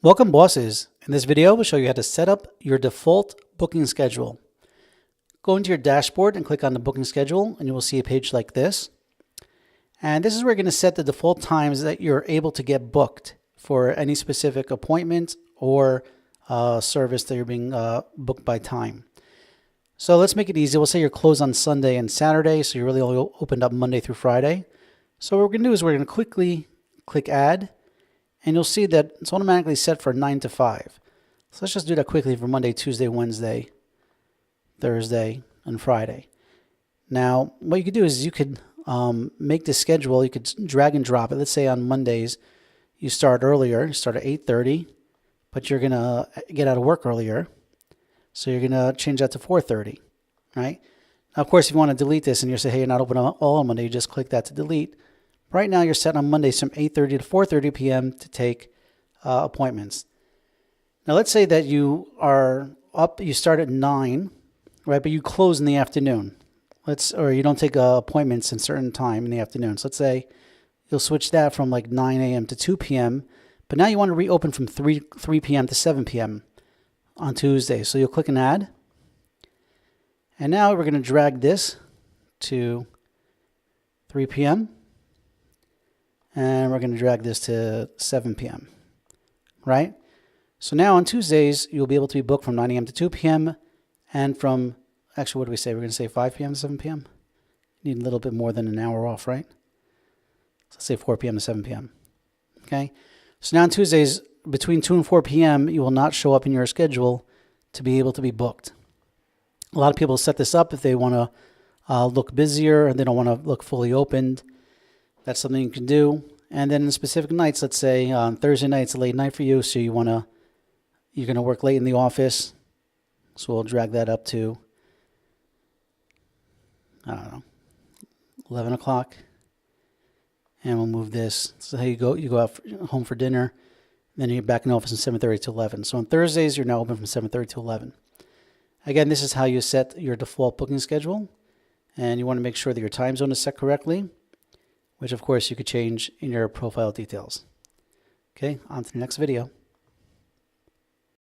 Welcome, bosses. In this video, we'll show you how to set up your default booking schedule. Go into your dashboard and click on the booking schedule, and you will see a page like this. And this is where you're going to set the default times that you're able to get booked for any specific appointment or service that you're being booked by time. So let's make it easy. We'll say you're closed on Sunday and Saturday, so you're really only opened up Monday through Friday. So what we're going to do is we're going to quickly click Add. And you'll see that it's automatically set for 9 to 5. So let's just do that quickly for Monday, Tuesday, Wednesday, Thursday, and Friday. Now, what you could do is you could make the schedule. You could drag and drop it. Let's say on Mondays, you start earlier. You start at 8:30, but you're going to get out of work earlier. So you're going to change that to 4:30, right? Now, of course, if you want to delete this and you say, hey, you're not open all on Monday, you just click that to delete. Right now, you're set on Mondays from 8:30 to 4:30 p.m. to take appointments. Now, let's say that you are up, you start at 9, right, but you close in the afternoon. Or you don't take appointments in a certain time in the afternoon. So let's say you'll switch that from like 9 a.m. to 2 p.m., but now you want to reopen from 3 p.m. to 7 p.m. on Tuesday. So you'll click an Add. And now we're going to drag this to 3 p.m. And we're going to drag this to 7 p.m., right? So now on Tuesdays, you'll be able to be booked from 9 a.m. to 2 p.m. and from, actually, what do we say? We're going to say 5 p.m. to 7 p.m.? Need a little bit more than an hour off, right? So let's say 4 p.m. to 7 p.m., okay? So now on Tuesdays, between 2 and 4 p.m., you will not show up in your schedule to be able to be booked. A lot of people set this up if they want to look busier and they don't want to look fully opened. That's something you can do. And then in specific nights, let's say on Thursday night, it's a late night for you, so you're going to work late in the office. So we'll drag that up to, I don't know, 11 o'clock. And we'll move this. So you go out home for dinner, then you're back in the office from 7:30 to 11. So on Thursdays, you're now open from 7:30 to 11. Again, this is how you set your default booking schedule. And you want to make sure that your time zone is set correctly, which of course you could change in your profile details. Okay, on to the next video.